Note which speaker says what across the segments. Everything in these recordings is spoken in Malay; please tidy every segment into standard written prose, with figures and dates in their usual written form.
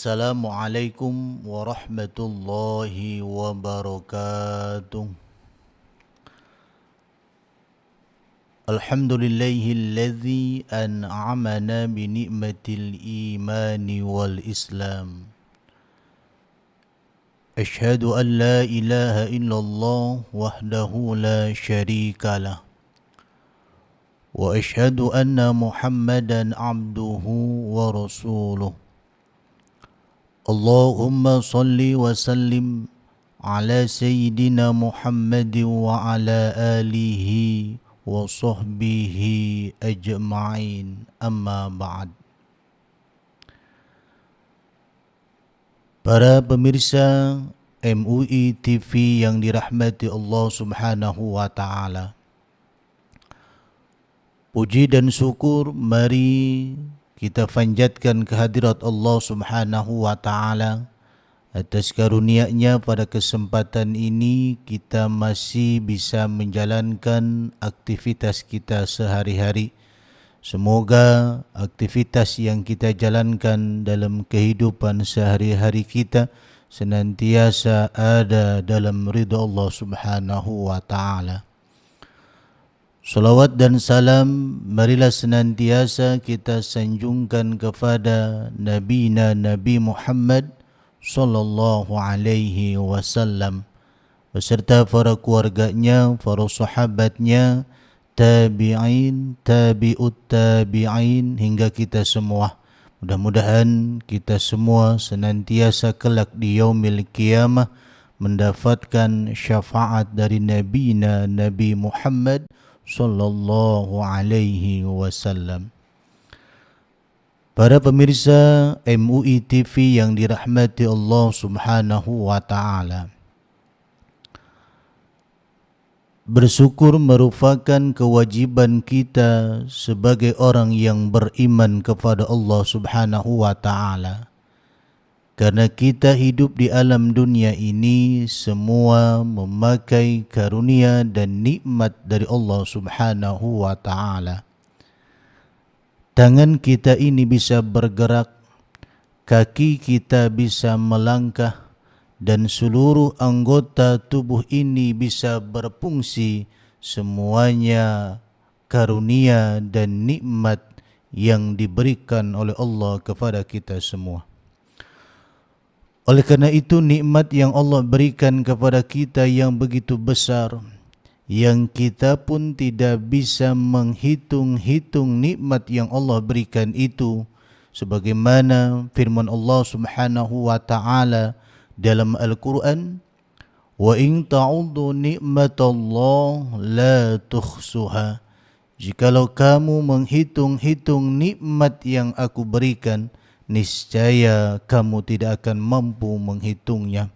Speaker 1: Assalamualaikum warahmatullahi wabarakatuh. Alhamdulillahilladzi an'amana bi ni'matil imani wal islam. Ashhadu an la ilaha illallah wahdahu la syarika lah. Wa ashhadu anna Muhammadan abduhu wa rasuluh. Allahumma salli wa sallim ala Sayyidina Muhammad wa ala alihi wa sahbihi ajma'in, amma ba'd. Para pemirsa MUI TV yang dirahmati Allah Subhanahu wa ta'ala, puji dan syukur mari kita panjatkan kehadirat Allah Subhanahu wa ta'ala atas karunia-Nya. Pada kesempatan ini kita masih bisa menjalankan aktivitas kita sehari-hari. Semoga aktivitas yang kita jalankan dalam kehidupan sehari-hari kita senantiasa ada dalam ridha Allah Subhanahu wa ta'ala. Salawat dan salam marilah senantiasa kita sanjungkan kepada Nabi Muhammad sallallahu alaihi wasallam beserta para keluarganya, para sahabatnya, tabi'in, tabi'ut tabi'in hingga kita semua. Mudah-mudahan kita semua senantiasa kelak di yaumil qiyamah mendapatkan syafaat dari Nabi Muhammad sallallahu alaihi wasallam. Para pemirsa MUI TV yang dirahmati Allah Subhanahu wa ta'ala, bersyukur merupakan kewajiban kita sebagai orang yang beriman kepada Allah Subhanahu wa ta'ala. Karena kita hidup di alam dunia ini semua memakai karunia dan nikmat dari Allah Subhanahu wa ta'ala. Tangan kita ini bisa bergerak, kaki kita bisa melangkah, dan seluruh anggota tubuh ini bisa berfungsi. Semuanya karunia dan nikmat yang diberikan oleh Allah kepada kita semua. Oleh karena itu, nikmat yang Allah berikan kepada kita yang begitu besar, yang kita pun tidak bisa menghitung-hitung nikmat yang Allah berikan itu, sebagaimana firman Allah Subhanahu wa ta'ala dalam Al-Quran, wa in ta'uddu ni'matallah la tuhsuha. Jikalau kamu menghitung-hitung nikmat yang aku berikan, niscaya kamu tidak akan mampu menghitungnya.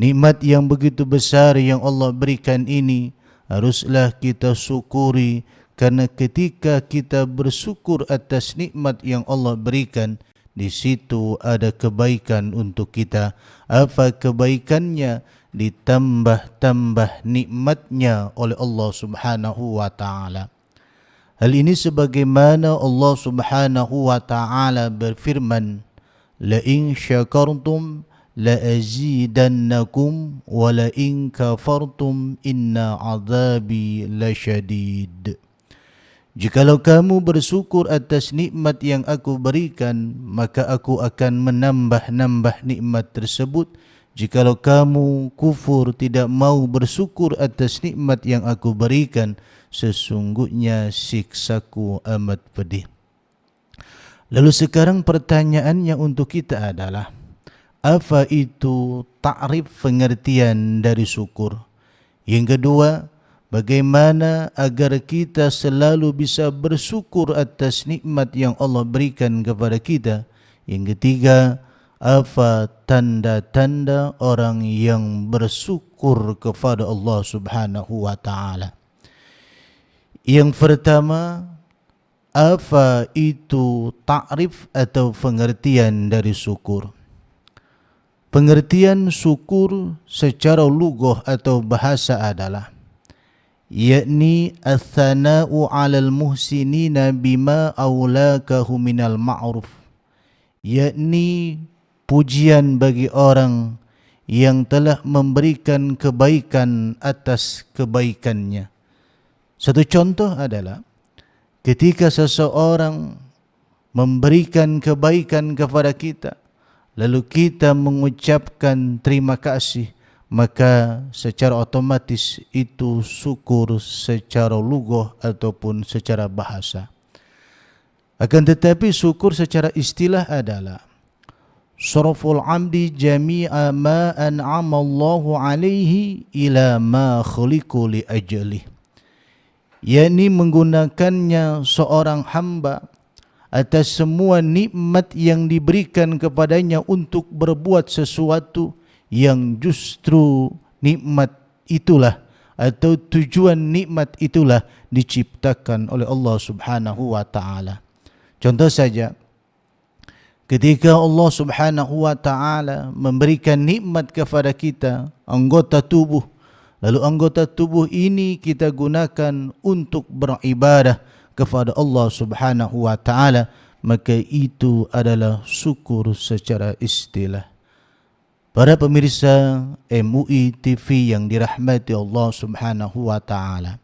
Speaker 1: Nikmat yang begitu besar yang Allah berikan ini haruslah kita syukuri, karena ketika kita bersyukur atas nikmat yang Allah berikan, di situ ada kebaikan untuk kita. Apa kebaikannya? Ditambah-tambah nikmatnya oleh Allah Subhanahu wa ta'ala. Hal ini sebagaimana Allah Subhanahu wa ta'ala berfirman, la in syakartum la azidannakum wa la in kafartum inna azabi lasyadid. Jikalau kamu bersyukur atas nikmat yang aku berikan, maka aku akan menambah-nambah nikmat tersebut. Jikalau kamu kufur, tidak mau bersyukur atas nikmat yang aku berikan, sesungguhnya siksaku amat pedih. Lalu sekarang pertanyaannya untuk kita adalah, apa itu takrif pengertian dari syukur? Yang kedua, bagaimana agar kita selalu bisa bersyukur atas nikmat yang Allah berikan kepada kita? Yang ketiga, apa tanda-tanda orang yang bersyukur kepada Allah Subhanahu wa ta'ala? Yang pertama, apa itu takrif atau pengertian dari syukur? Pengertian syukur secara lughah atau bahasa adalah yakni ats-tsana'u 'alal muhsinina bima aulakahu minal ma'ruf, yakni pujian bagi orang yang telah memberikan kebaikan atas kebaikannya. Satu contoh adalah ketika seseorang memberikan kebaikan kepada kita, lalu kita mengucapkan terima kasih, maka secara otomatis itu syukur secara lugah ataupun secara bahasa. Akan tetapi syukur secara istilah adalah sarful amdi jami'a ma an'ama Allahu alaihi ila ma khuliqu li ajlih, yakni menggunakannya seorang hamba atas semua nikmat yang diberikan kepadanya untuk berbuat sesuatu yang justru nikmat itulah atau tujuan nikmat itulah diciptakan oleh Allah Subhanahu wa taala. Contoh saja, ketika Allah Subhanahu wa taala memberikan nikmat kepada kita anggota tubuh, lalu anggota tubuh ini kita gunakan untuk beribadah kepada Allah Subhanahu wa taala, maka itu adalah syukur secara istilah. Para pemirsa MUI TV yang dirahmati Allah Subhanahu wa taala.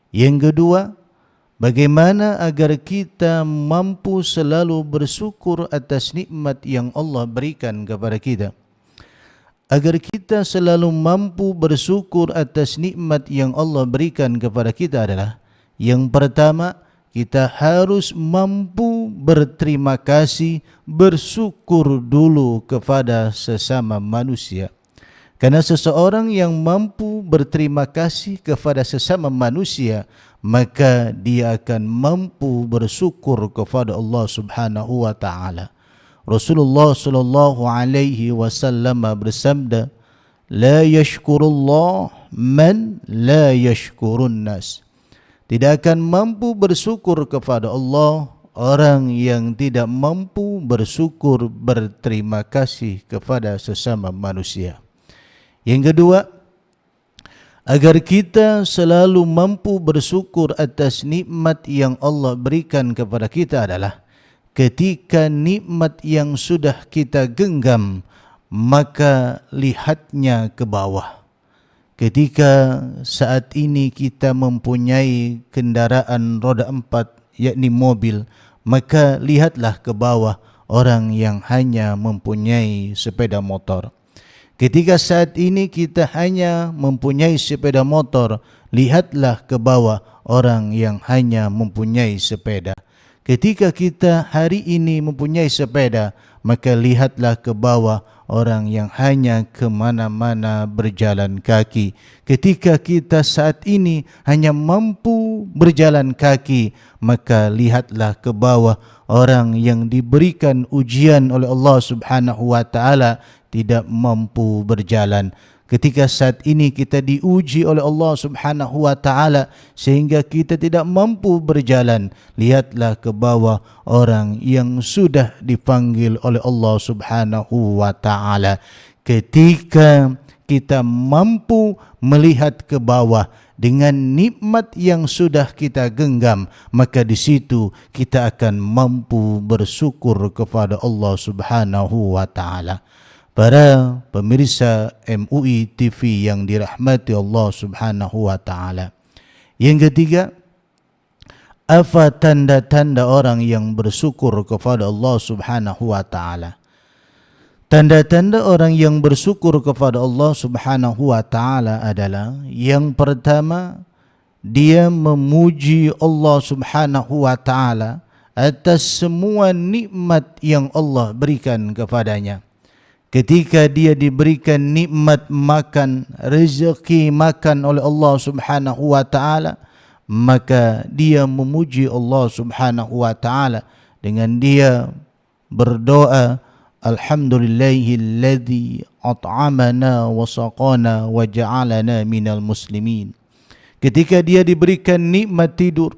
Speaker 1: Yang kedua, bagaimana agar kita mampu selalu bersyukur atas nikmat yang Allah berikan kepada kita? Agar kita selalu mampu bersyukur atas nikmat yang Allah berikan kepada kita adalah, yang pertama, kita harus mampu berterima kasih, bersyukur dulu kepada sesama manusia. Karena seseorang yang mampu berterima kasih kepada sesama manusia, maka dia akan mampu bersyukur kepada Allah Subhanahu wa taala. Rasulullah sallallahu alaihi wasallam bersabda, "La yashkurullah man la yashkurun nas." Tidak akan mampu bersyukur kepada Allah orang yang tidak mampu bersyukur, berterima kasih kepada sesama manusia. Yang kedua, agar kita selalu mampu bersyukur atas nikmat yang Allah berikan kepada kita adalah ketika nikmat yang sudah kita genggam, maka lihatnya ke bawah. Ketika saat ini kita mempunyai kendaraan roda 4, yakni mobil, maka lihatlah ke bawah orang yang hanya mempunyai sepeda motor. Ketika saat ini kita hanya mempunyai sepeda motor, lihatlah ke bawah orang yang hanya mempunyai sepeda. Ketika kita hari ini mempunyai sepeda, maka lihatlah ke bawah orang yang hanya ke mana-mana berjalan kaki. Ketika kita saat ini hanya mampu berjalan kaki, maka lihatlah ke bawah orang yang diberikan ujian oleh Allah Subhanahu wa taala tidak mampu berjalan. Ketika saat ini kita diuji oleh Allah Subhanahu wa taala sehingga kita tidak mampu berjalan, lihatlah ke bawah orang yang sudah dipanggil oleh Allah Subhanahu wa taala. Ketika kita mampu melihat ke bawah dengan nikmat yang sudah kita genggam, maka di situ kita akan mampu bersyukur kepada Allah Subhanahu wa taala. Para pemirsa MUI TV yang dirahmati Allah Subhanahu wa taala. Yang ketiga, apa tanda-tanda orang yang bersyukur kepada Allah Subhanahu wa taala? Tanda-tanda orang yang bersyukur kepada Allah Subhanahu wa taala adalah, yang pertama, dia memuji Allah Subhanahu wa taala atas semua nikmat yang Allah berikan kepadanya. Ketika dia diberikan nikmat makan, rezeki makan oleh Allah Subhanahu wa taala, maka dia memuji Allah Subhanahu wa taala dengan dia berdoa, alhamdulillahilladzi at'amana wa saqana wa ja'alana minal muslimin. Ketika dia diberikan nikmat tidur,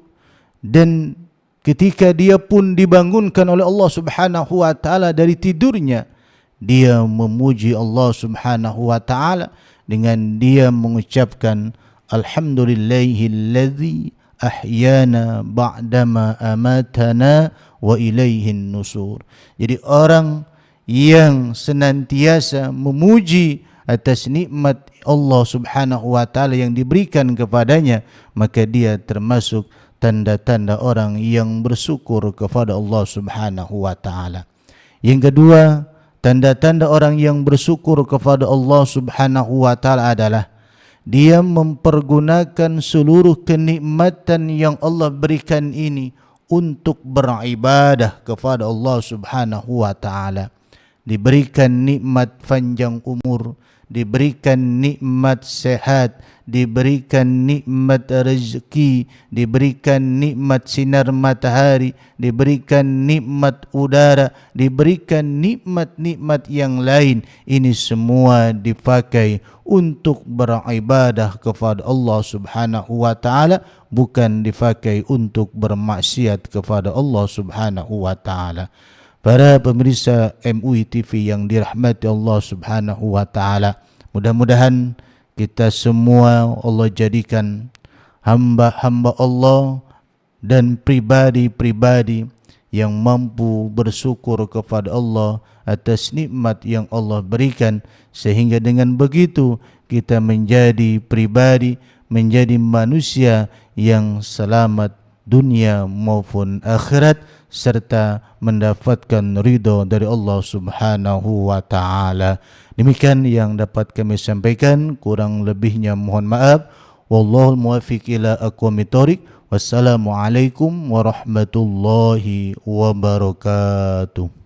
Speaker 1: dan ketika dia pun dibangunkan oleh Allah Subhanahu wa taala dari tidurnya, dia memuji Allah Subhanahu wa taala dengan dia mengucapkan alhamdulillahilladzi ahyana ba'dama amatana wa ilaihin nusur. Jadi orang yang senantiasa memuji atas nikmat Allah Subhanahu wa taala yang diberikan kepadanya, maka dia termasuk tanda-tanda orang yang bersyukur kepada Allah Subhanahu wa taala. Yang kedua, tanda-tanda orang yang bersyukur kepada Allah Subhanahu wa taala adalah dia mempergunakan seluruh kenikmatan yang Allah berikan ini untuk beribadah kepada Allah Subhanahu wa taala. Diberikan nikmat panjang umur, diberikan nikmat sehat, diberikan nikmat rezeki, diberikan nikmat sinar matahari, diberikan nikmat udara, diberikan nikmat-nikmat yang lain. Ini semua dipakai untuk beribadah kepada Allah Subhanahu wa taala, bukan dipakai untuk bermaksiat kepada Allah Subhanahu wa taala. Para pemirsa MUI TV yang dirahmati Allah Subhanahu wa taala, mudah-mudahan kita semua Allah jadikan hamba-hamba Allah dan pribadi-pribadi yang mampu bersyukur kepada Allah atas nikmat yang Allah berikan, sehingga dengan begitu kita menjadi pribadi, menjadi manusia yang selamat dunia maupun akhirat, serta mendapatkan ridha dari Allah Subhanahu wa taala. Demikian yang dapat kami sampaikan, kurang lebihnya mohon maaf. Wallahul muwaffiq ila aqwamit thoriq. Wassalamualaikum warahmatullahi wabarakatuh.